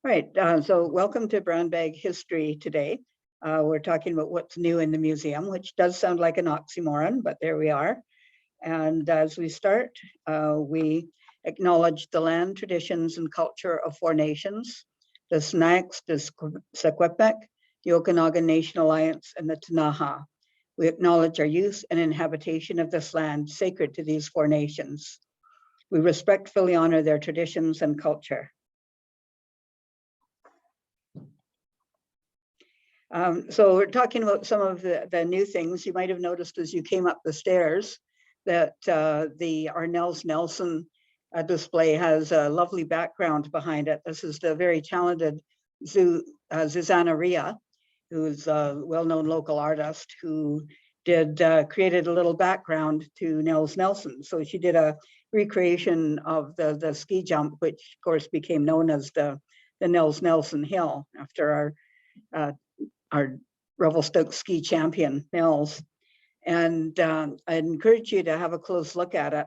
Right, so welcome to Brown Bag History today. We're talking about what's new in the museum, which does sound like an oxymoron, but there we are. And as we start, we acknowledge the land, traditions, and culture of 4 nations, the Snacks, the Secwepemc, the Okanagan Nation Alliance, and the Ktunaxa. We acknowledge our use and inhabitation of this land sacred to these 4 nations. We respectfully honor their traditions and culture. So we're talking about some of the new things. You might have noticed as you came up the stairs that the Arnels Nelson display has a lovely background behind it. This is the very talented Zuzana Ria, who's a well-known local artist who created a little background to Nels Nelson. So she did a recreation of the ski jump, which of course became known as the Nels Nelson Hill after our Revelstoke ski champion, Nels. And I encourage you to have a close look at it.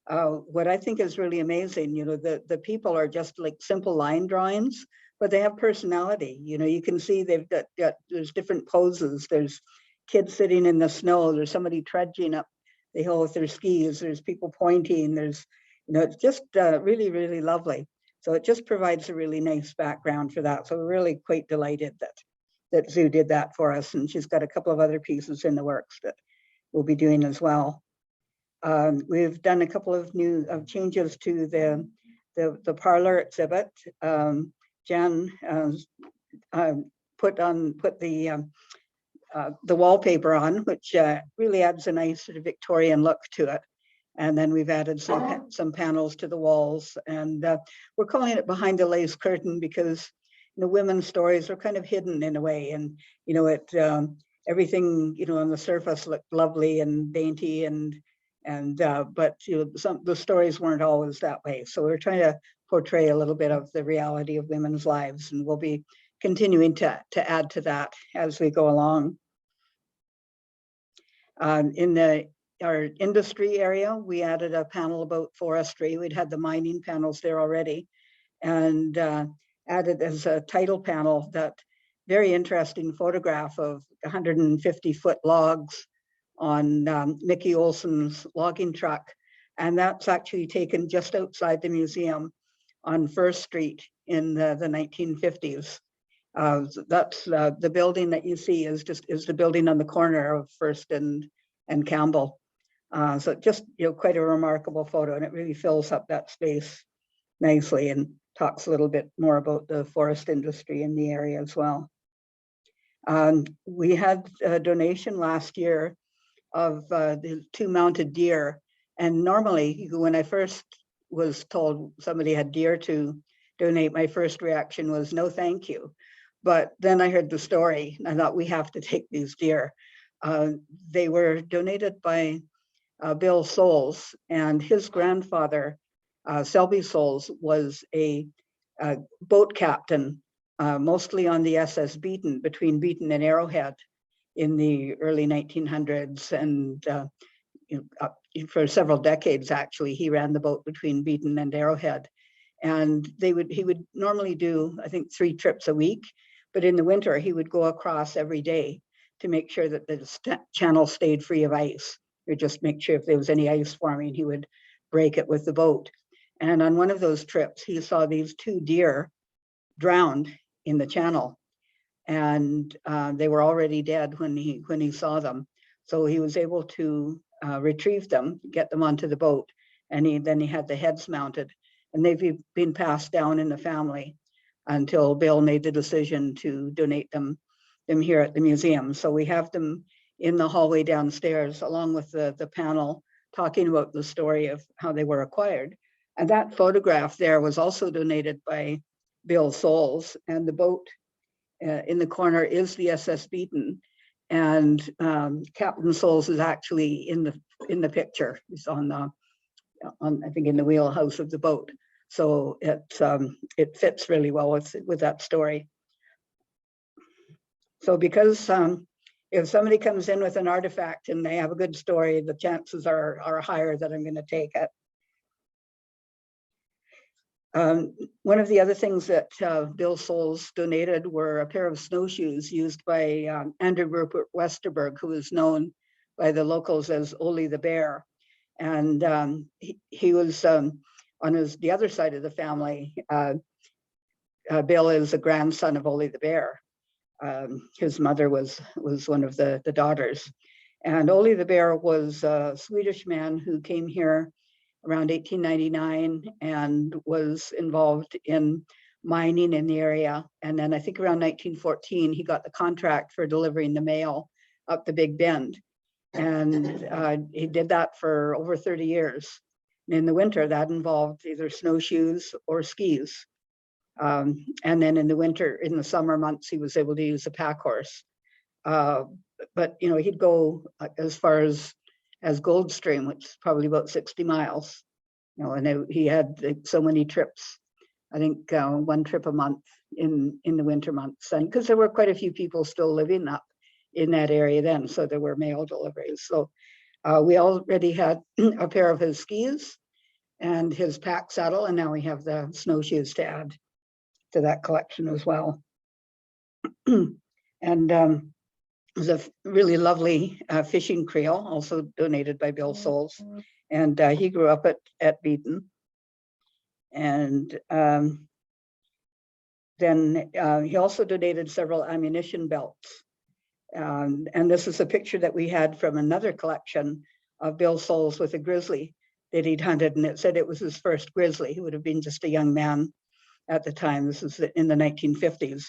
What I think is really amazing, the people are just like simple line drawings, but they have personality. You can see they've got there's different poses. There's kids sitting in the snow. There's somebody trudging up the hill with their skis. There's people pointing. There's, it's just really, really lovely. So it just provides a really nice background for that. So we're really quite delighted that Zoo did that for us, and she's got a couple of other pieces in the works that we'll be doing as well. We've done a couple of new changes to the parlor exhibit. Jan put the wallpaper on, which really adds a nice sort of Victorian look to it. And then we've added some panels to the walls, and we're calling it Behind the Lace Curtain because women's stories are kind of hidden in a way, and everything on the surface looked lovely and dainty, but the stories weren't always that way. So we're trying to portray a little bit of the reality of women's lives, and we'll be continuing to add to that as we go along. In our industry area, we added a panel about forestry. We'd had the mining panels there already, and added as a title panel that very interesting photograph of 150-foot logs on Mickey Olson's logging truck. And that's actually taken just outside the museum on First Street in the 1950s. That's the building that you see is the building on the corner of First and Campbell. So just quite a remarkable photo, and it really fills up that space nicely and talks a little bit more about the forest industry in the area as well. We had a donation last year of the 2 mounted deer. And normally, when I first was told somebody had deer to donate, my first reaction was no, thank you. But then I heard the story and I thought, we have to take these deer. They were donated by Bill Souls, and his grandfather, Selby Souls, was a boat captain, mostly on the SS Beaton, between Beaton and Arrowhead in the early 1900s. And for several decades, actually, he ran the boat between Beaton and Arrowhead. And he would normally do, I think, 3 trips a week. But in the winter, he would go across every day to make sure that the channel stayed free of ice. Or just make sure if there was any ice forming, he would break it with the boat. And on one of those trips, he saw these 2 deer drowned in the channel, and they were already dead when he saw them. So he was able to retrieve them, get them onto the boat, and then he had the heads mounted, and they've been passed down in the family until Bill made the decision to donate them here at the museum. So we have them in the hallway downstairs, along with the panel talking about the story of how they were acquired. And that photograph there was also donated by Bill Souls, and the boat in the corner is the SS Beaton, and Captain Souls is actually in the picture. He's on I think in the wheelhouse of the boat. So it fits really well with that story. So because if somebody comes in with an artifact and they have a good story, the chances are higher that I'm going to take it. One of the other things that Bill Souls donated were a pair of snowshoes used by Andrew Rupert Westerberg, who is known by the locals as Ole the Bear. And he was on the other side of the family. Bill is a grandson of Ole the Bear. His mother was one of the daughters. And Ole the Bear was a Swedish man who came here around 1899 and was involved in mining in the area. And then I think around 1914, he got the contract for delivering the mail up the Big Bend. And he did that for over 30 years. And in the winter, that involved either snowshoes or skis. And then in the summer months, he was able to use a pack horse. But he'd go as far as Goldstream, which is probably about 60 miles. And he had so many trips. I think one trip a month in the winter months, and because there were quite a few people still living up in that area then, so there were mail deliveries. So we already had a pair of his skis and his pack saddle, and now we have the snowshoes to add to that collection as well. And it was a really lovely fishing creel, also donated by Bill Souls. And he grew up at Beaton. And then he also donated several ammunition belts. And this is a picture that we had from another collection of Bill Souls with a grizzly that he'd hunted. And it said it was his first grizzly. He would have been just a young man at the time. This is in the 1950s.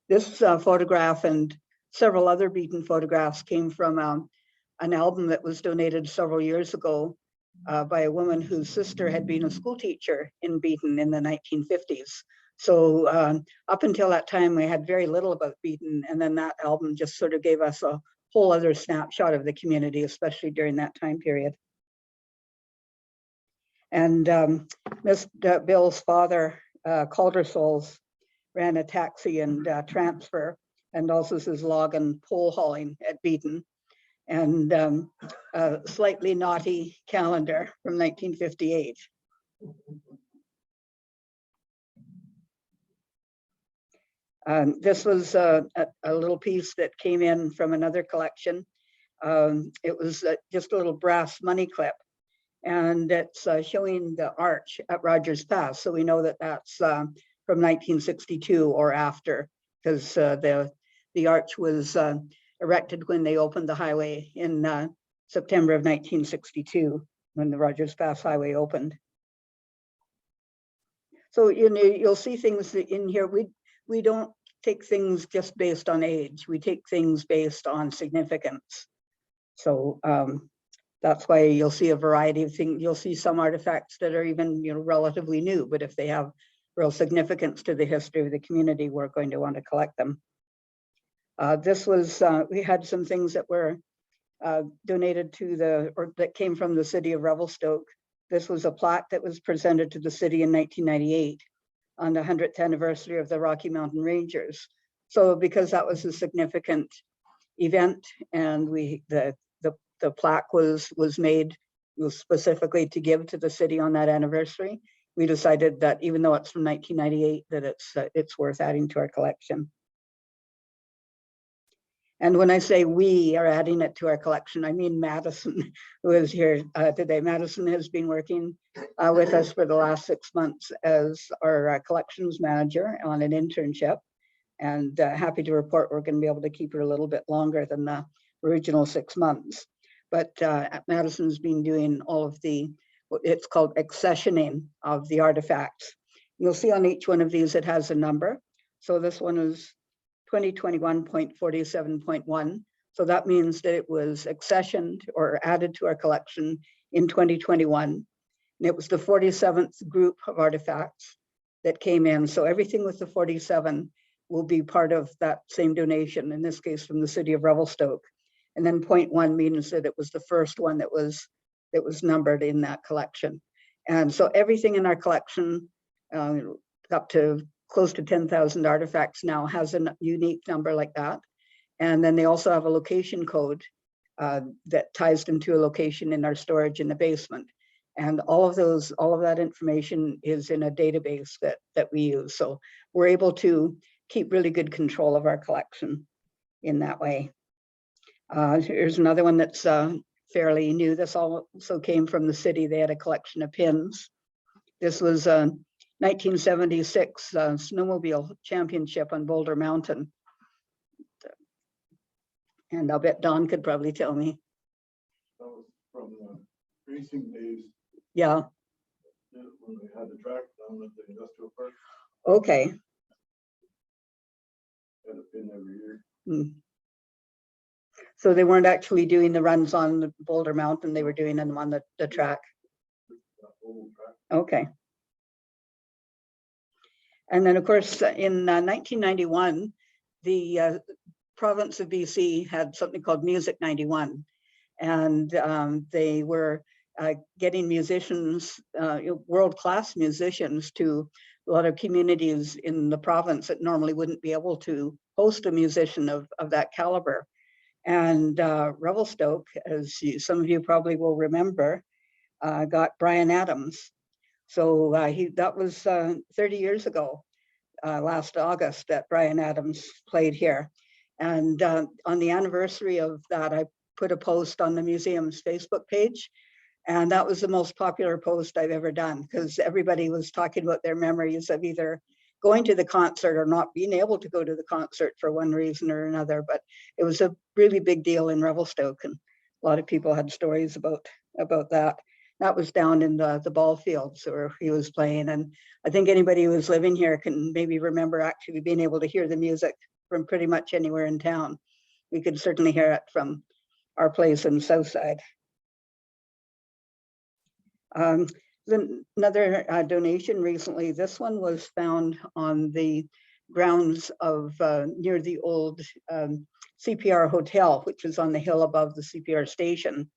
This photograph and several other Beaton photographs came from an album that was donated several years ago by a woman whose sister had been a school teacher in Beaton in the 1950s. So up until that time, we had very little about Beaton, and then that album just sort of gave us a whole other snapshot of the community, especially during that time period. And Bill's father, Calder Souls, ran a taxi and transfer, and also his log and pole hauling at Beaton, and a slightly naughty calendar from 1958. This was a little piece that came in from another collection. It was just a little brass money clip, and it's showing the arch at Rogers Pass. So we know that that's from 1962 or after, because the arch was erected when they opened the highway in September of 1962, when the Rogers Pass Highway opened. So you'll see things in here. We don't take things just based on age. We take things based on significance. So that's why you'll see a variety of things. You'll see some artifacts that are even relatively new, but if they have real significance to the history of the community, we're going to want to collect them. This was, we had some things that were donated to that came from the city of Revelstoke. This was a plaque that was presented to the city in 1998 on the 100th anniversary of the Rocky Mountain Rangers. So because that was a significant event, and the plaque was made specifically to give to the city on that anniversary, we decided that even though it's from 1998, that it's worth adding to our collection. And when I say we are adding it to our collection, I mean Madison, who is here today. Madison has been working with us for the last 6 months as our collections manager on an internship, and happy to report we're going to be able to keep her a little bit longer than the original 6 months. But Madison's been doing all of it's called accessioning of the artifacts. You'll see on each one of these it has a number. So this one is 2021.47.1. So that means that it was accessioned or added to our collection in 2021. And it was the 47th group of artifacts that came in. So everything with the 47 will be part of that same donation, in this case from the city of Revelstoke. And then 0.1 means that it was the first one that was numbered in that collection. And so everything in our collection, up to close to 10,000 artifacts now, has a unique number like that. And then they also have a location code that ties them to a location in our storage in the basement. And all of that information is in a database that we use. So we're able to keep really good control of our collection in that way. Here's another one that's fairly new. This also came from the city. They had a collection of pins. This was 1976 Snowmobile Championship on Boulder Mountain. And I'll bet Don could probably tell me. That was from the racing days. Yeah. When they had the track down at the industrial park. Okay. Had a pin every year. So they weren't actually doing the runs on the Boulder Mountain, they were doing them on the track. Okay. And then of course, in 1991, the province of BC had something called Music 91. And they were getting musicians, world-class musicians, to a lot of communities in the province that normally wouldn't be able to host a musician of that caliber. And Revelstoke, as some of you probably will remember, got Bryan Adams. So that was 30 years ago, last August, that Bryan Adams played here. And on the anniversary of that, I put a post on the museum's Facebook page. And that was the most popular post I've ever done, because everybody was talking about their memories of either going to the concert or not being able to go to the concert for one reason or another. But it was a really big deal in Revelstoke, and a lot of people had stories about that. That was down in the ball fields where he was playing. And I think anybody who was living here can maybe remember actually being able to hear the music from pretty much anywhere in town. We could certainly hear it from our place in Southside. Another donation recently. This one was found on the grounds of near the old CPR hotel, which is on the hill above the CPR station.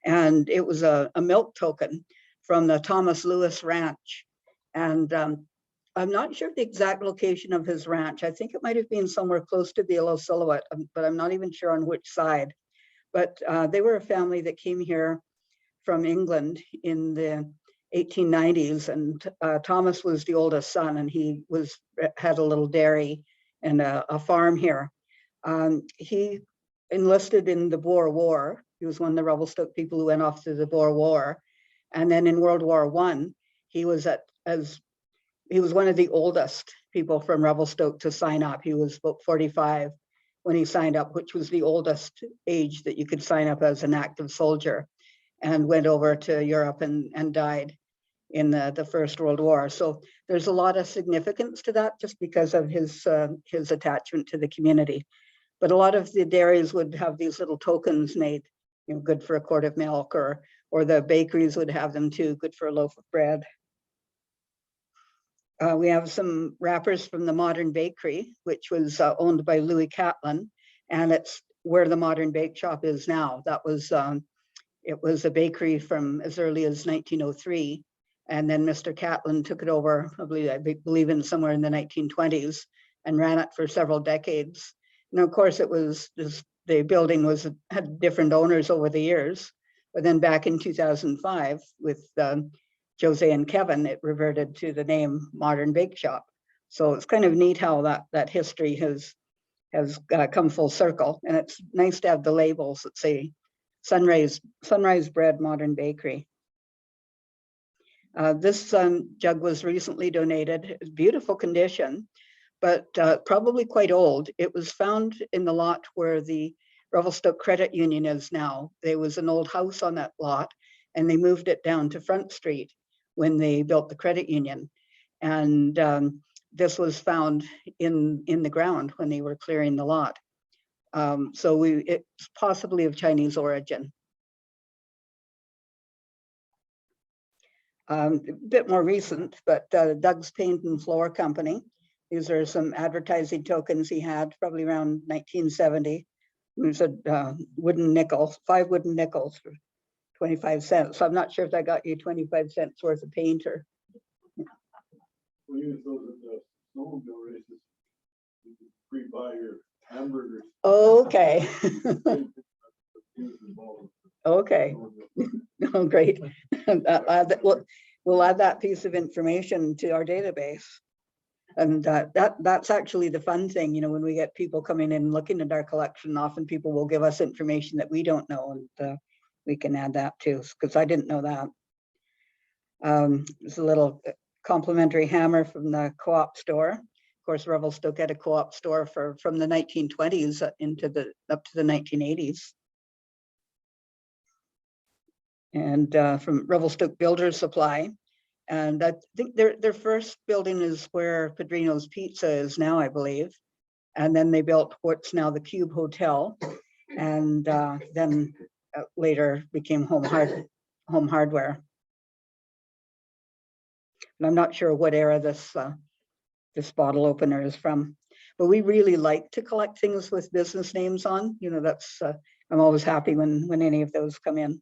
And it was a milk token from the Thomas Lewis Ranch. And I'm not sure the exact location of his ranch. I think it might have been somewhere close to the Yellow Silhouette, but I'm not even sure on which side. But they were a family that came here from England in the 1890s, and Thomas was the oldest son, and he had a little dairy and a farm here. He enlisted in the Boer War. He was one of the Revelstoke people who went off to the Boer War, and then in World War I, he was one of the oldest people from Revelstoke to sign up. He was about 45 when he signed up, which was the oldest age that you could sign up as an active soldier, and went over to Europe and died in the First World War. So there's a lot of significance to that just because of his attachment to the community. But a lot of the dairies would have these little tokens made, good for a quart of milk, or the bakeries would have them too, good for a loaf of bread. We have some wrappers from the Modern Bakery, which was owned by Louis Catlin, and it's where the Modern Bake Shop is now. That was it was a bakery from as early as 1903, and then Mr. Catlin took it over, I believe in somewhere in the 1920s, and ran it for several decades. And of course, it was just, the building had different owners over the years, but then back in 2005 with Jose and Kevin, it reverted to the name Modern Bake Shop. So it's kind of neat how that history has come full circle, and it's nice to have the labels that say Sunrise Bread Modern Bakery. This jug was recently donated. It's beautiful condition, but probably quite old. It was found in the lot where the Revelstoke Credit Union is now. There was an old house on that lot, and they moved it down to Front Street when they built the credit union. And this was found in the ground when they were clearing the lot. So it's possibly of Chinese origin. A bit more recent, but Doug's Paint and Floor Company. These are some advertising tokens he had probably around 1970. There's a wooden nickel, 5 wooden nickels for 25 cents. So I'm not sure if that got you 25 cents worth of paint or. We use those at the snowmobile races. You can pre-buy your hamburgers. Okay. Okay. Oh, great. We'll add that piece of information to our database. And that's actually the fun thing, when we get people coming in looking at our collection, often people will give us information that we don't know, and we can add that too, because I didn't know that. There's a little complimentary hammer from the co-op store. Of course, Revelstoke had a co-op store from the 1920s up to the 1980s. And from Revelstoke Builder Supply. And I think their first building is where Padrino's Pizza is now, I believe. And then they built what's now the Cube Hotel, and then later became Home Hardware. And I'm not sure what era this bottle opener is from, but we really like to collect things with business names on. That's I'm always happy when any of those come in.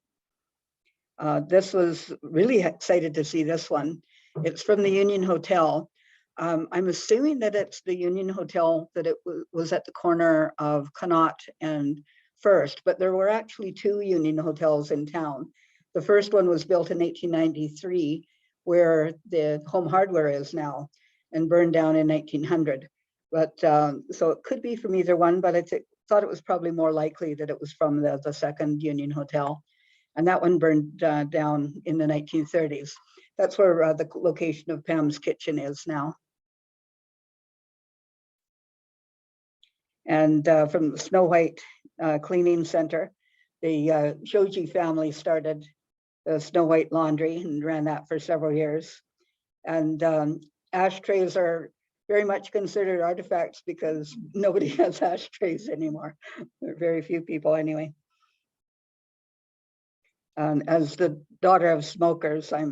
This was really excited to see this one. It's from the Union Hotel. I'm assuming that it's the Union Hotel, that it was at the corner of Connaught and First, but there were actually two Union Hotels in town. The first one was built in 1893, where the Home Hardware is now, and burned down in 1900. But so it could be from either one, but I thought it was probably more likely that it was from the second Union Hotel. And that one burned down in the 1930s. That's where the location of Pam's Kitchen is now. And from the Snow White Cleaning Center, the Shoji family started the Snow White Laundry and ran that for several years. And ashtrays are very much considered artifacts because nobody has ashtrays anymore. There are very few people anyway. As the daughter of smokers, I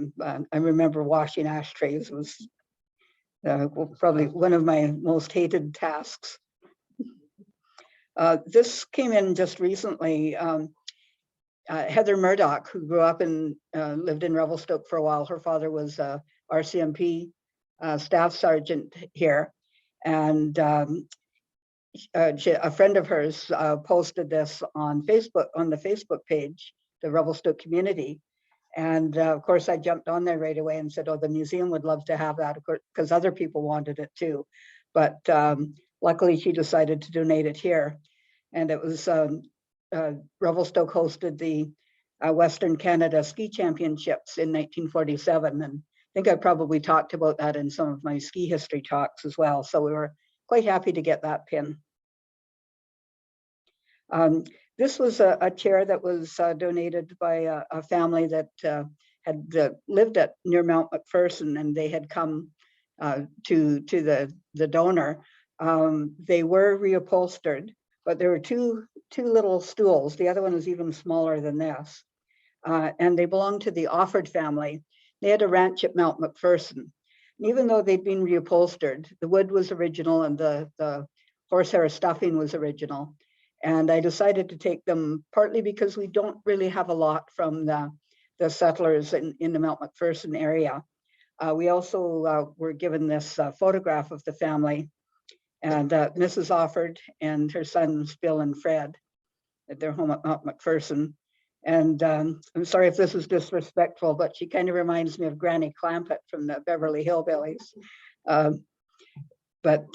remember washing ashtrays was probably one of my most hated tasks. This came in just recently. Heather Murdoch, who grew up and lived in Revelstoke for a while, her father was RCMP staff sergeant here, and a friend of hers posted this on Facebook, on the Facebook page, the Revelstoke community. And of course, I jumped on there right away and said, oh, the museum would love to have that, because other people wanted it too. But luckily, she decided to donate it here. And it was Revelstoke hosted the Western Canada Ski Championships in 1947. And I think I probably talked about that in some of my ski history talks as well. So we were quite happy to get that pin. This was a chair that was donated by a family that had lived near Mount McPherson, and they had come to the donor. They were reupholstered, but there were two little stools. The other one was even smaller than this, and they belonged to the Offord family. They had a ranch at Mount McPherson. And even though they'd been reupholstered, the wood was original and the horsehair stuffing was original. And I decided to take them partly because we don't really have a lot from the settlers in the Mount McPherson area. We also were given this photograph of the family, and Mrs. Offord and her sons Bill and Fred at their home at Mount McPherson. And I'm sorry if this is disrespectful, but she kind of reminds me of Granny Clampett from the Beverly Hillbillies. But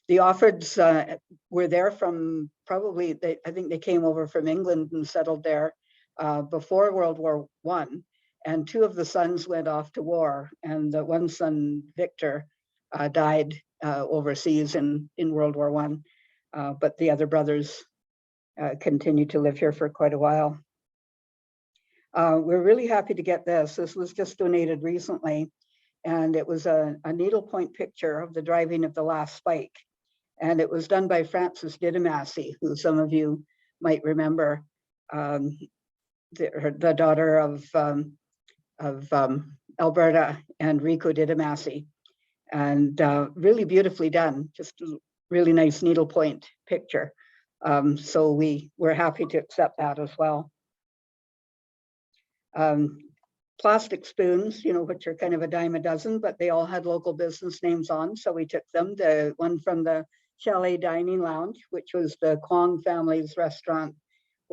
the Offords were there from probably, I think they came over from England and settled there before World War I. And two of the sons went off to war. And the one son, Victor, died overseas in World War I. But the other brothers continued to live here for quite a while. We're really happy to get this. This was just donated recently. And it was a needlepoint picture of the driving of the last spike. And it was done by Frances Didymassy, who some of you might remember, the daughter of Alberta and Rico Didymassy. And really beautifully done, just a really nice needlepoint picture. So we were happy to accept that as well. Plastic spoons, which are kind of a dime a dozen, but they all had local business names on. So we took them. The one from the Chalet Dining Lounge, which was the Kwong family's restaurant,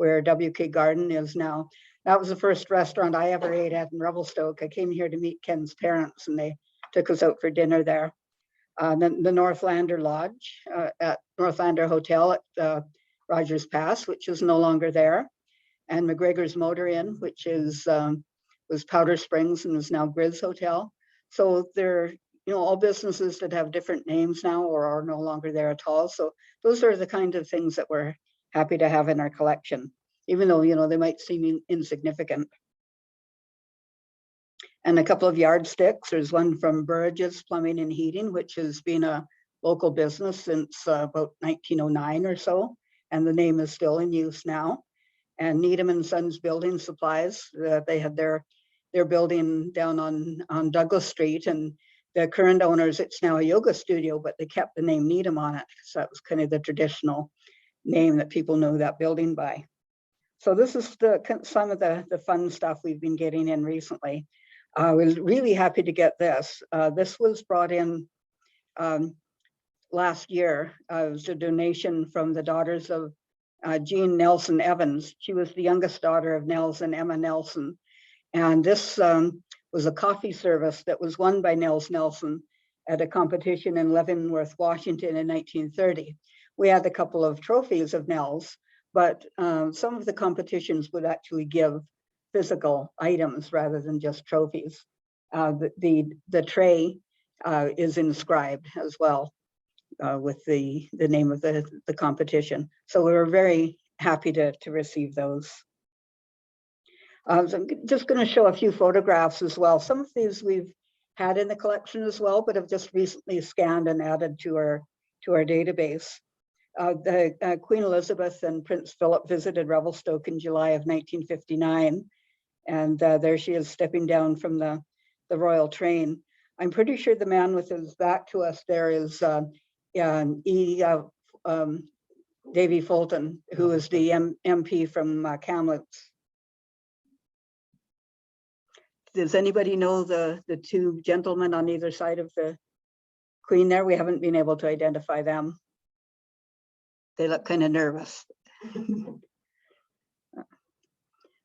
where WK Garden is now. That was the first restaurant I ever ate at in Revelstoke. I came here to meet Ken's parents and they took us out for dinner there. Then the Northlander Lodge at Northlander Hotel at Rogers Pass, which is no longer there. And McGregor's Motor Inn, which is was Powder Springs and is now Grizz Hotel. So they're all businesses that have different names now or are no longer there at all. So those are the kind of things that we're happy to have in our collection, even though they might seem insignificant. And a couple of yardsticks. There's one from Burridge's Plumbing and Heating, which has been a local business since about 1909 or so, and the name is still in use now. And Needham and Sons Building Supplies, they had their building down on Douglas Street, and the current owners, it's now a yoga studio, but they kept the name Needham on it. So that was kind of the traditional name that people know that building by. So this is some of the fun stuff we've been getting in recently. We're really happy to get this. This was brought in last year. It was a donation from the daughters of Jean Nelson Evans. She was the youngest daughter of Nels and Emma Nelson. And this was a coffee service that was won by Nels Nelson at a competition in Leavenworth, Washington in 1930. We had a couple of trophies of Nels, but some of the competitions would actually give physical items rather than just trophies. The tray is inscribed as well with the name of the competition. So we were very happy to receive those. So I'm just going to show a few photographs as well. Some of these we've had in the collection as well, but have just recently scanned and added to our database. The Queen Elizabeth and Prince Philip visited Revelstoke in July of 1959. And there she is stepping down from the royal train. I'm pretty sure the man with his back to us there is Davy Fulton, who is the MP from Kamloops. Does anybody know the two gentlemen on either side of the Queen there? We haven't been able to identify them. They look kind of nervous.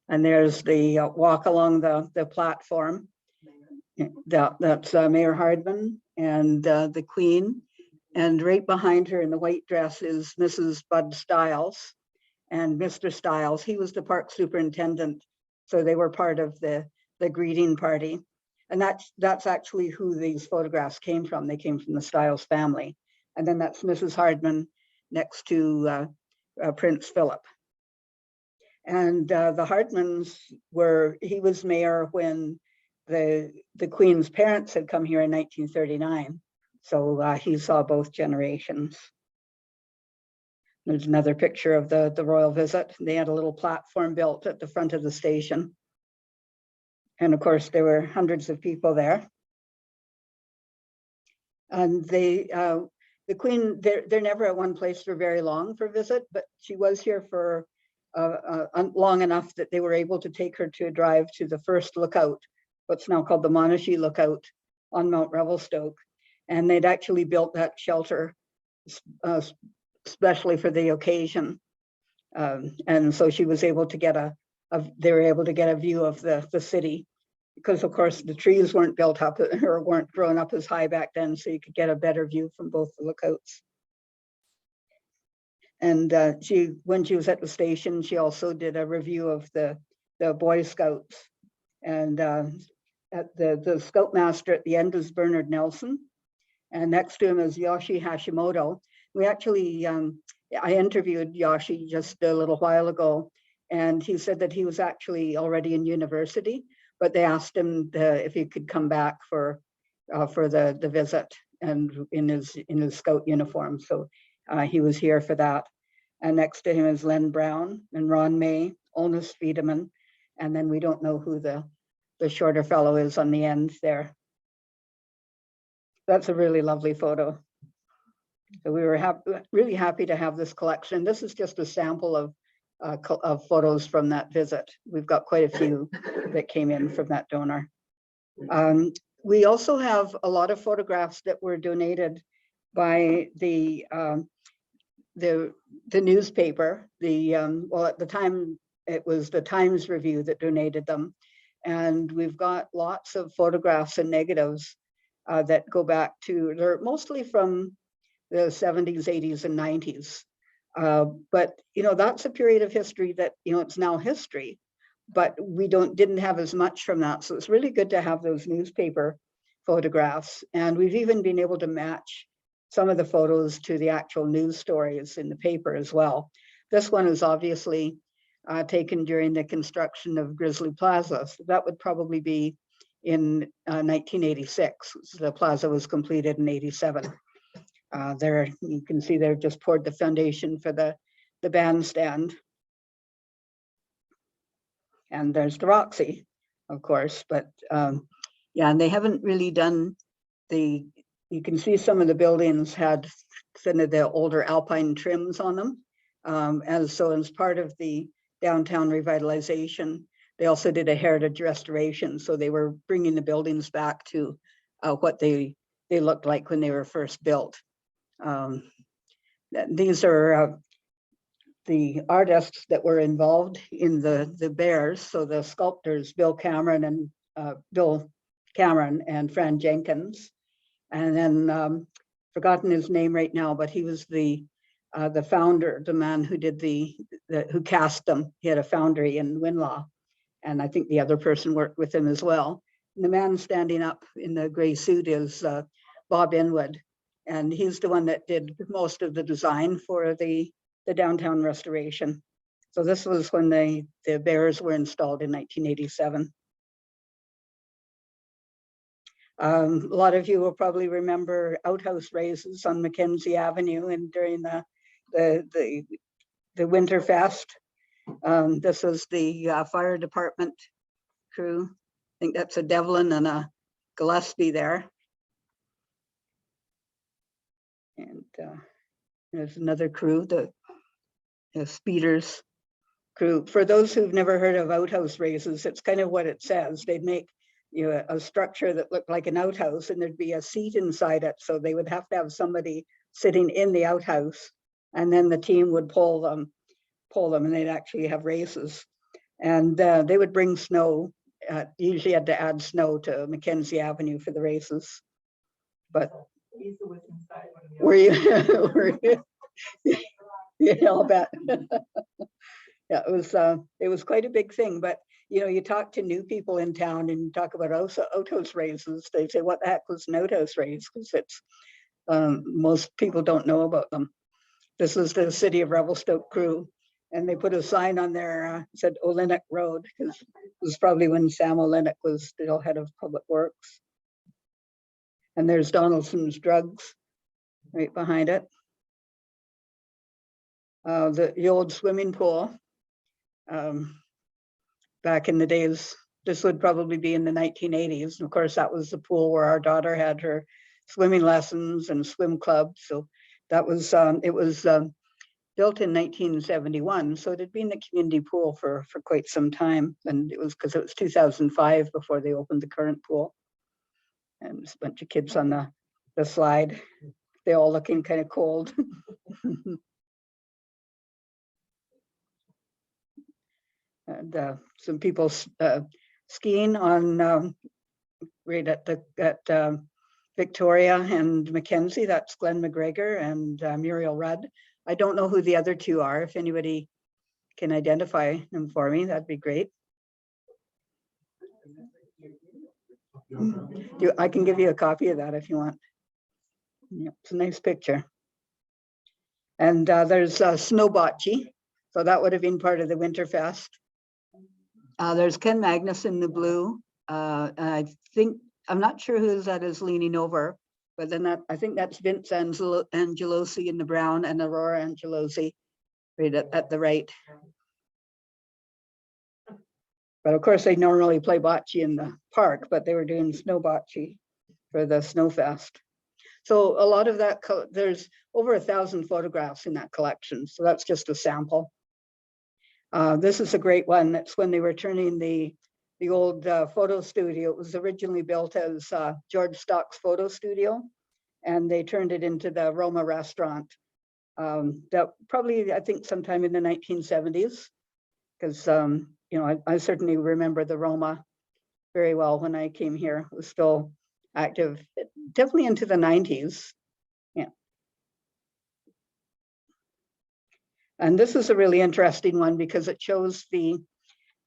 And there's the walk along the platform. That's Mayor Hardman and the Queen. And right behind her in the white dress is Mrs. Bud Stiles and Mr. Stiles. He was the park superintendent. So they were part of the greeting party. And that's actually who these photographs came from. They came from the Stiles family. And then that's Mrs. Hardman next to Prince Philip. And the Hardmans he was mayor when the Queen's parents had come here in 1939. So he saw both generations. There's another picture of the royal visit. They had a little platform built at the front of the station. And of course, there were hundreds of people there. And the Queen, they're never at one place for very long for visit, but she was here for long enough that they were able to take her to a drive to the first lookout, what's now called the Monashee lookout on Mount Revelstoke. And they'd actually built that shelter especially for the occasion. And so she was able to get they were able to get a view of the city, because of course the trees weren't built up or weren't grown up as high back then, so you could get a better view from both the lookouts. And when she was at the station, she also did a review of the Boy Scouts. And at the Scoutmaster at the end is Bernard Nelson. And next to him is Yoshi Hashimoto. We actually, I interviewed Yoshi just a little while ago, and he said that he was actually already in university, but they asked him if he could come back for the visit and in his Scout uniform. So he was here for that. And next to him is Len Brown and Ron May, Olnus Wiedemann, and then we don't know who the shorter fellow is on the end there. That's a really lovely photo. So we were really happy to have this collection. This is just a sample of photos from that visit. We've got quite a few that came in from that donor. We also have a lot of photographs that were donated by the the newspaper, well, at the time, it was the Times Review that donated them. And we've got lots of photographs and negatives that go back to, they're mostly from the 70s, 80s, and 90s. But, you know, that's a period of history that, you know, it's now history, but we didn't have as much from that. So it's really good to have those newspaper photographs. And we've even been able to match some of the photos to the actual news stories in the paper as well. This one is obviously taken during the construction of Grizzly Plaza. So that would probably be in 1986. The plaza was completed in 87. There, you can see they've just poured the foundation for the bandstand. And there's the Roxy, of course, but yeah, and they haven't really done you can see some of the buildings had some of the older Alpine trims on them. And so as part of the downtown revitalization, they also did a heritage restoration. So they were bringing the buildings back to what they looked like when they were first built. These are the artists that were involved in the bears. So the sculptors, Bill Cameron and Fran Jenkins. And then forgotten his name right now, but he was the founder, the man who did who cast them. He had a foundry in Winlaw, and I think the other person worked with him as well. And the man standing up in the gray suit is Bob Inwood, and he's the one that did most of the design for the downtown restoration. So this was when the bears were installed in 1987. A lot of you will probably remember outhouse raises on Mackenzie Avenue and during the Winter Fest. This was the fire department crew. I think that's a Devlin and a Gillespie there. And there's another crew, the Speeders crew. For those who've never heard of outhouse raises, it's kind of what it says. They'd make a structure that looked like an outhouse, and there'd be a seat inside it. So they would have to have somebody sitting in the outhouse, and then the team would pull them, and they'd actually have races. And they would bring snow. Usually had to add snow to Mackenzie Avenue for the races. But were you? Were you? Yeah, I'll bet. Yeah, it was quite a big thing. But you know, you talk to new people in town and you talk about outhouse raises. They say, "What the heck was an outhouse raise?" Because it's most people don't know about them. This was the City of Revelstoke crew, and they put a sign on there said Olenek Road, because it was probably when Sam Olenek was still head of Public Works. And there's Donaldson's Drugs right behind it. The old swimming pool. Back in the days, this would probably be in the 1980s. And of course, that was the pool where our daughter had her swimming lessons and swim club. So that was, it was built in 1971. So it had been the community pool for quite some time. And it was because it was 2005 before they opened the current pool. And there's a bunch of kids on the slide. They all looking kind of cold. And some people skiing on right at Victoria and Mackenzie. That's Glenn McGregor and Muriel Rudd. I don't know who the other two are. If anybody can identify them for me, that'd be great. I can give you a copy of that if you want. Yeah, it's a nice picture. And there's Snow Bocce. So that would have been part of the Winterfest. There's Ken Magnus in the blue. I think, I'm not sure who that is leaning over, but then I think that's Vince Angelosi in the brown and Aurora Angelosi right at the right. But of course, they normally play bocce in the park, but they were doing snow bocce for the Snowfest. So a lot of that, there's over 1,000 photographs in that collection. So that's just a sample. This is a great one. That's when they were turning the old photo studio. It was originally built as George Stock's photo studio, and they turned it into the Roma restaurant. that probably, I think, sometime in the 1970s, because you know, I certainly remember the Roma very well when I came here. It was still active, definitely into the 90s. Yeah. And this is a really interesting one because it shows the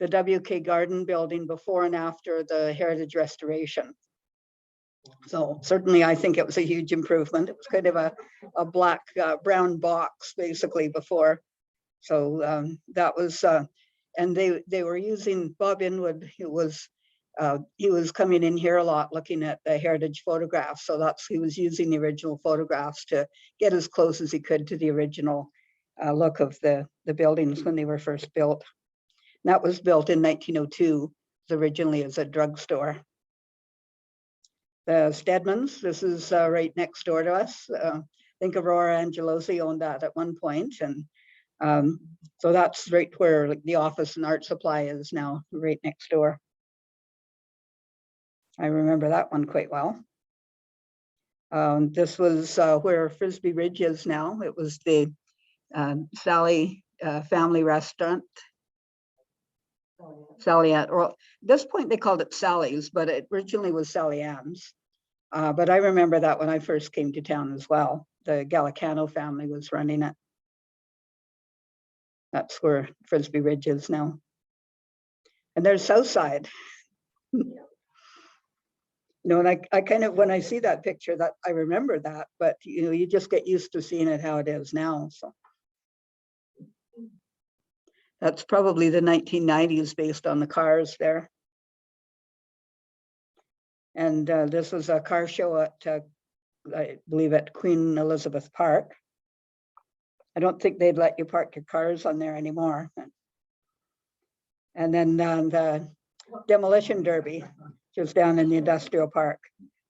WK Garden building before and after the heritage restoration. So certainly I think it was a huge improvement. It was kind of a black brown box basically before. So that was, and they were using Bob Inwood, who was, he was coming in here a lot looking at the heritage photographs. So he was using the original photographs to get as close as he could to the original look of the buildings when they were first built. And that was built in 1902, originally as a drugstore. The Stedmans, this is right next door to us. I think Aurora Angelosi owned that at one point, and so that's right where like, the office and art supply is now, right next door. I remember that one quite well. This was where Frisbee Ridge is now. It was the Sally family restaurant. Sally Ann, or at this point they called it Sally's, but it originally was Sally Ann's. But I remember that when I first came to town as well. The Gallicano family was running it. That's where Frisbee Ridge is now. And there's Southside. You know, and I kind of, when I see that picture, that I remember that, but you know, you just get used to seeing it how it is now. So that's probably the 1990s based on the cars there. And this was a car show at, I believe, at Queen Elizabeth Park. I don't think they'd let you park your cars on there anymore. And then the Demolition Derby, just down in the industrial park.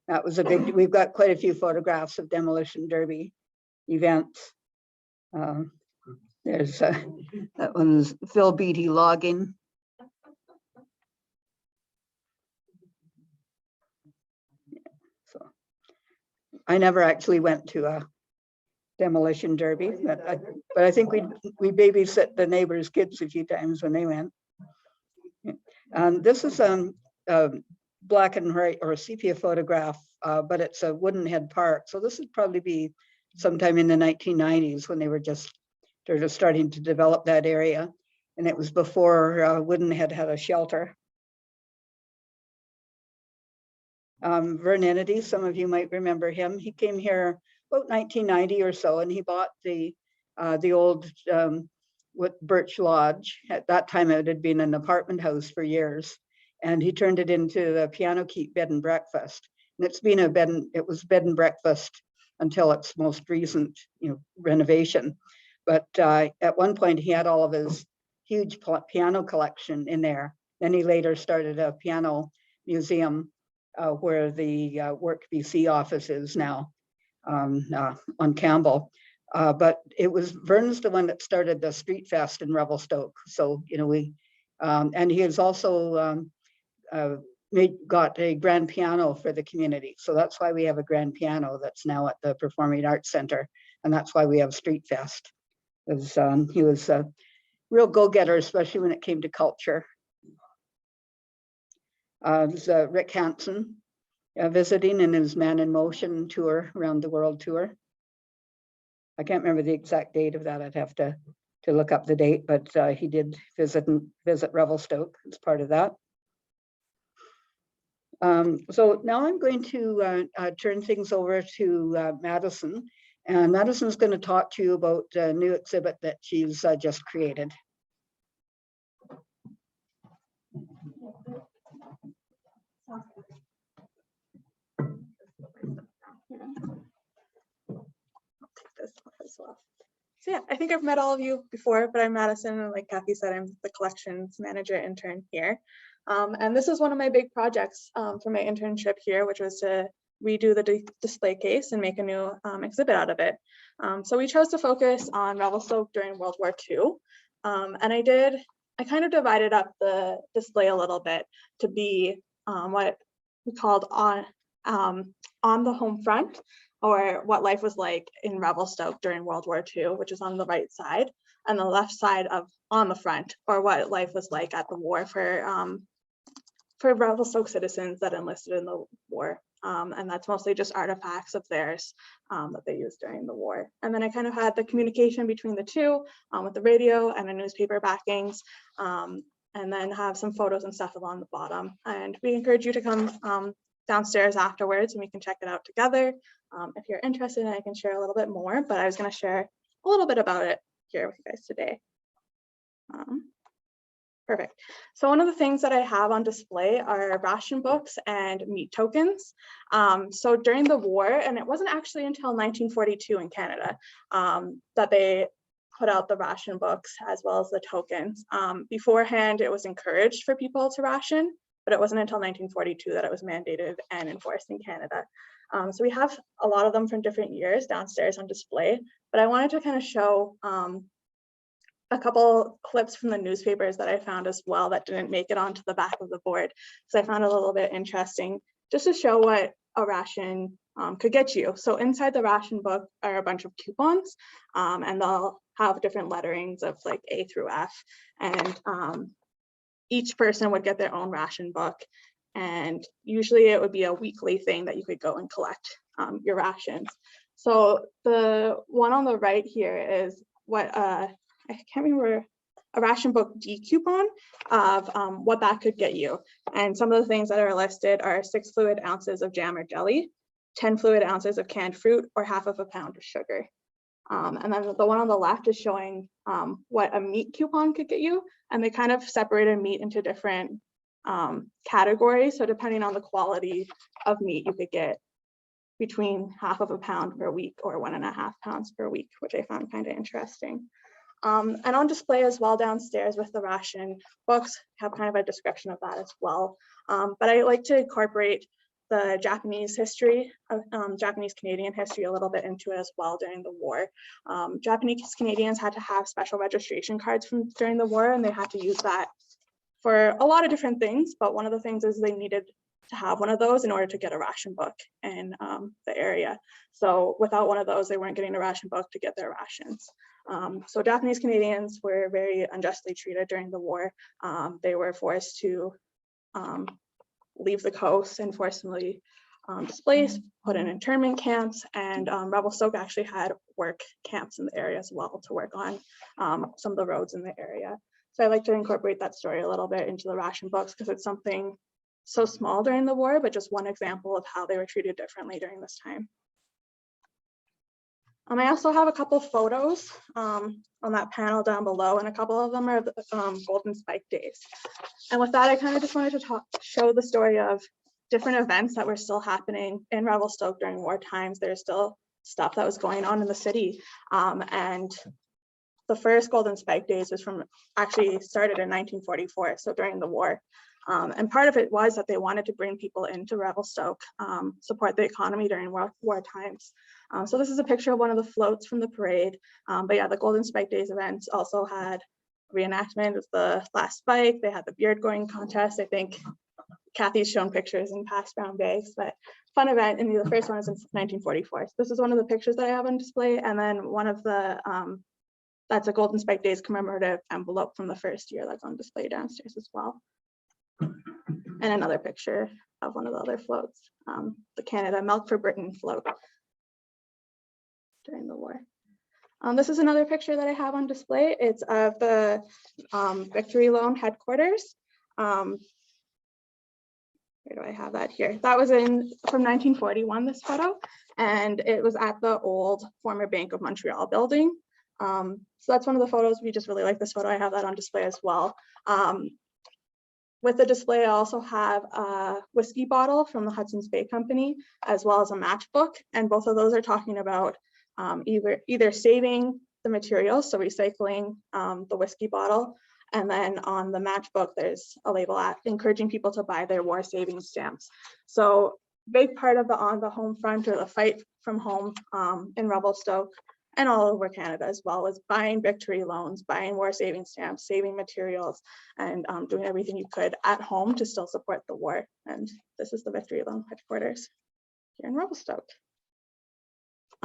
That was a big, we've got quite a few photographs of Demolition Derby events. There's that one's Phil Beatty logging. So I never actually went to a Demolition Derby, but I think we babysit the neighbors' kids a few times when they went. This is black and white or a sepia photograph, but it's a wooden head park. So this would probably be sometime in the 1990s when they're just starting to develop that area. And it was before Woodenhead had a shelter. Vern Ennedy, some of you might remember him. He came here about 1990 or so, and he bought the old Birch Lodge. At that time, it had been an apartment house for years, and he turned it into a Piano Keep bed and breakfast. And it's been it was bed and breakfast until its most recent, renovation. But at one point, he had all of his huge piano collection in there. Then he later started a piano museum where the Work BC office is now on Campbell. But it was Vern's the one that started the Street Fest in Revelstoke. So, and he has also got a grand piano for the community. So that's why we have a grand piano that's now at the Performing Arts Center. And that's why we have Street Fest. He was a real go-getter, especially when it came to culture. There's Rick Hansen visiting in his Man in Motion tour, around the world tour. I can't remember the exact date of that. I'd have to look up the date, but he did visit Revelstoke as part of that. So now I'm going to turn things over to Madison. And Madison's going to talk to you about a new exhibit that she's just created. So yeah, I think I've met all of you before, but I'm Madison, and like Kathy said, I'm the collections manager intern here. And this is one of my big projects for my internship here, which was to redo the display case and make a new exhibit out of it. So we chose to focus on Revelstoke during World War II. And I kind of divided up the display a little bit to be what we called on the home front, or what life was like in Revelstoke during World War II, which is on the right side, and the left side on the front, or what life was like at the war for Revelstoke citizens that enlisted in the war. And that's mostly just artifacts of theirs that they used during the war. And then I kind of had the communication between the two with the radio and the newspaper backings, and then have some photos and stuff along the bottom. And we encourage you to come downstairs afterwards and we can check it out together. If you're interested, I can share a little bit more, but I was going to share a little bit about it here with you guys today. Perfect. So one of the things that I have on display are ration books and meat tokens. So during the war, and it wasn't actually until 1942 in Canada that they put out the ration books as well as the tokens. Beforehand, it was encouraged for people to ration, but it wasn't until 1942 that it was mandated and enforced in Canada. So we have a lot of them from different years downstairs on display, but I wanted to kind of show a couple clips from the newspapers that I found as well that didn't make it onto the back of the board. So I found it a little bit interesting just to show what a ration could get you. So inside the ration book are a bunch of coupons, and they'll have different letterings of like A through F, and each person would get their own ration book. And usually it would be a weekly thing that you could go and collect your rations. So the one on the right here is what I can't remember, a ration book D coupon of what that could get you. And some of the things that are listed are 6 fluid ounces of jam or jelly, 10 fluid ounces of canned fruit, or half of a pound of sugar. And then the one on the left is showing what a meat coupon could get you. And they kind of separated meat into different categories. So depending on the quality of meat, you could get between half of a pound per week or 1.5 pounds per week, which I found kind of interesting. And on display as well downstairs with the ration books have kind of a description of that as well. But I like to incorporate the Japanese history, Japanese Canadian history a little bit into it as well during the war. Japanese Canadians had to have special registration cards from during the war, and they had to use that for a lot of different things. But one of the things is they needed to have one of those in order to get a ration book in the area. So without one of those, they weren't getting a ration book to get their rations. So Japanese Canadians were very unjustly treated during the war. They were forced to leave the coast and forcibly displaced, put in internment camps, and Revelstoke actually had work camps in the area as well to work on some of the roads in the area. So I like to incorporate that story a little bit into the ration books because it's something so small during the war, but just one example of how they were treated differently during this time. I also have a couple photos on that panel down below, and a couple of them are the Golden Spike Days. And with that, I kind of just wanted to show the story of different events that were still happening in Revelstoke during war times. There's still stuff that was going on in the city. And the first Golden Spike Days was actually started in 1944, so during the war. And part of it was that they wanted to bring people into Revelstoke, support the economy during war times. So this is a picture of one of the floats from the parade. But yeah, the Golden Spike Days events also had reenactment of the last spike. They had the beard going contest. I think Kathy's shown pictures in past brown bags, but fun event. And the first one is in 1944. So this is one of the pictures that I have on display. And then one of the, that's a Golden Spike Days commemorative envelope from the first year that's on display downstairs as well. And another picture of one of the other floats, the Canada Milk for Britain float during the war. This is another picture that I have on display. It's of the Victory Loan headquarters. Where do I have that here? That was from 1941, this photo, and it was at the old former Bank of Montreal building. So that's one of the photos. We just really like this photo. I have that on display as well. With the display, I also have a whiskey bottle from the Hudson's Bay Company, as well as a matchbook. And both of those are talking about either saving the materials, so recycling the whiskey bottle. And then on the matchbook, there's a label encouraging people to buy their war savings stamps. So big part of on the home front, or the fight from home in Revelstoke and all over Canada as well, is buying victory loans, buying war saving stamps, saving materials, and doing everything you could at home to still support the war. And this is the Victory Loan headquarters here in Revelstoke.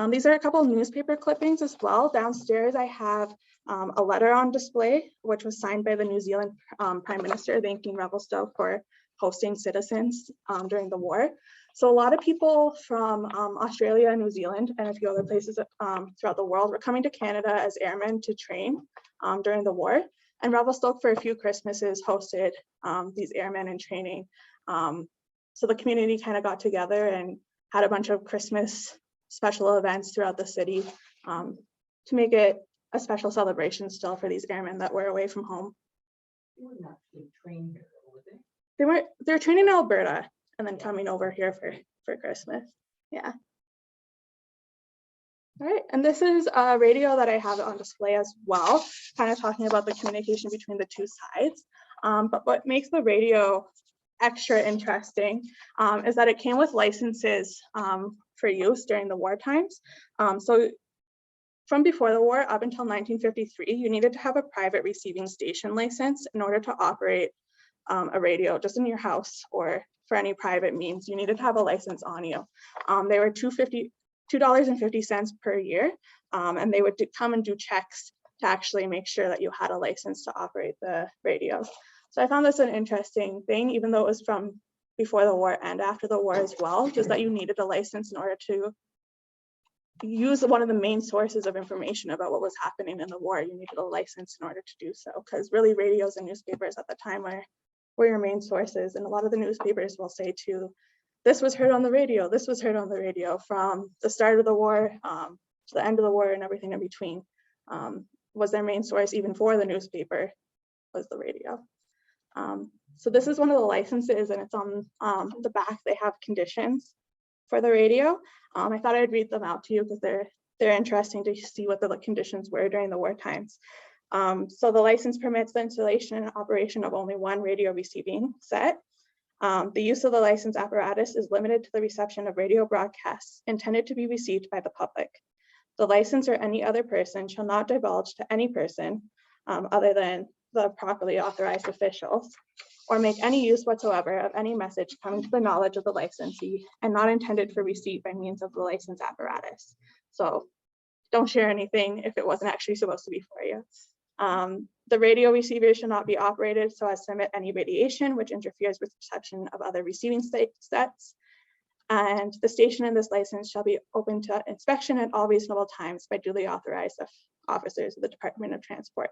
These are a couple of newspaper clippings as well. Downstairs, I have a letter on display, which was signed by the New Zealand Prime Minister thanking Revelstoke for hosting citizens during the war. So a lot of people from Australia and New Zealand and a few other places throughout the world were coming to Canada as airmen to train during the war. And Revelstoke for a few Christmases hosted these airmen in training. So the community kind of got together and had a bunch of Christmas special events throughout the city to make it a special celebration still for these airmen that were away from home. They wouldn't actually train here, would they? They're training in Alberta and then coming over here for Christmas. Yeah. All right, and this is a radio that I have on display as well, kind of talking about the communication between the two sides. But what makes the radio extra interesting is that it came with licenses for use during the war times. So from before the war up until 1953, you needed to have a private receiving station license in order to operate a radio just in your house or for any private means. You needed to have a license on you. They were $2.50 per year, and they would come and do checks to actually make sure that you had a license to operate the radios. So I found this an interesting thing, even though it was from before the war and after the war as well, just that you needed a license in order to use one of the main sources of information about what was happening in the war. You needed a license in order to do so, because really radios and newspapers at the time were your main sources. And a lot of the newspapers will say too, this was heard on the radio, this was heard on the radio from the start of the war to the end of the war and everything in between. Was their main source, even for the newspaper, was the radio. So this is one of the licenses, and it's on the back. They have conditions for the radio. I thought I'd read them out to you because they're interesting to see what the conditions were during the war times. So the license permits the installation and operation of only one radio receiving set. The use of the license apparatus is limited to the reception of radio broadcasts intended to be received by the public. The license or any other person shall not divulge to any person other than the properly authorized officials, or make any use whatsoever of any message coming to the knowledge of the licensee and not intended for receipt by means of the license apparatus. So don't share anything if it wasn't actually supposed to be for you. The radio receiver should not be operated so as to emit any radiation which interferes with reception of other receiving sets. And the station in this license shall be open to inspection at all reasonable times by duly authorized officers of the Department of Transport.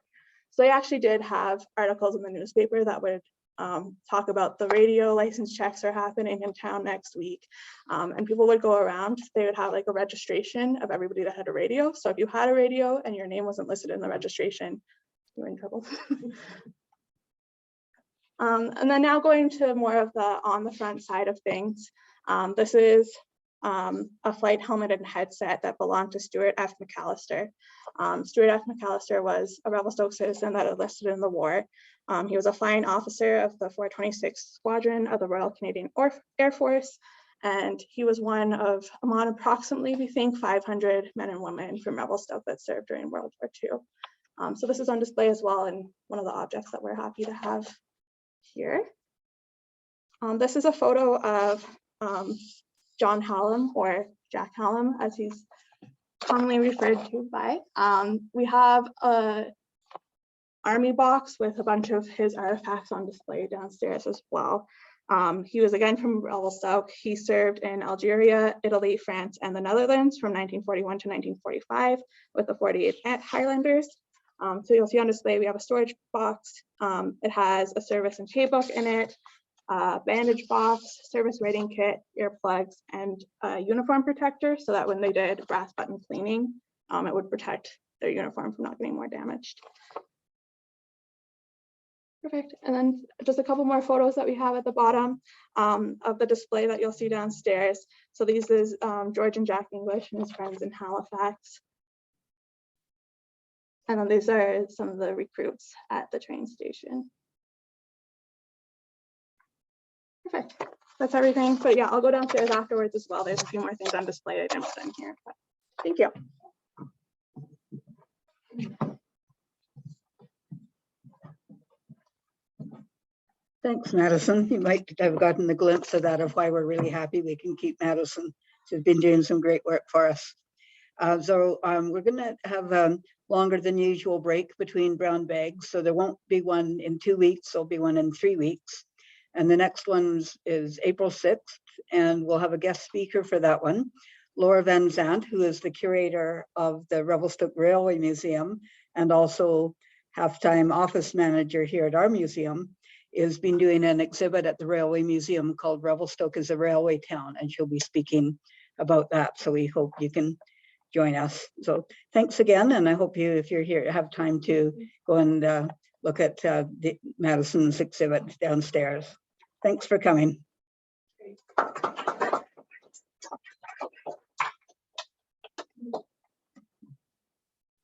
So they actually did have articles in the newspaper that would talk about the radio license checks are happening in town next week. And people would go around, they would have like a registration of everybody that had a radio. So if you had a radio and your name wasn't listed in the registration, you were in trouble. And then now going to more of the on the front side of things. This is a flight helmet and headset that belonged to Stuart F. McAllister. Stuart F. McAllister was a Revelstoke citizen that enlisted in the war. He was a flying officer of the 426th Squadron of the Royal Canadian Air Force, and he was one of among approximately, we think, 500 men and women from Revelstoke that served during World War II. So this is on display as well, and one of the objects that we're happy to have here. This is a photo of John Hallum, or Jack Hallum, as he's commonly referred to by. We have a army box with a bunch of his artifacts on display downstairs as well. He was again from Revelstoke. He served in Algeria, Italy, France, and the Netherlands from 1941 to 1945 with the 48th Highlanders. So you'll see on display, we have a storage box. It has a service and pay book in it, bandage box, service rating kit, earplugs, and a uniform protector so that when they did brass button cleaning, it would protect their uniform from not getting more damaged. Perfect. And then just a couple more photos that we have at the bottom of the display that you'll see downstairs. So these is George and Jack English and his friends in Halifax. And then these are some of the recruits at the train station. Perfect. That's everything. But yeah, I'll go downstairs afterwards as well. There's a few more things on display I didn't put in here. But thank you. Thanks, Madison. You might have gotten a glimpse of that, of why we're really happy we can keep Madison. She's been doing some great work for us. We're going to have a longer than usual break between brown bags. So there won't be one in 2 weeks. There'll be one in 3 weeks. And the next one is April 6th. And we'll have a guest speaker for that one. Laura Van Zandt, who is the curator of the Revelstoke Railway Museum and also half-time office manager here at our museum, has been doing an exhibit at the Railway Museum called Revelstoke is a Railway Town, and she'll be speaking about that. So we hope you can join us. So thanks again, and I hope you, if you're here, have time to go and look at Madison's exhibit downstairs. Thanks for coming.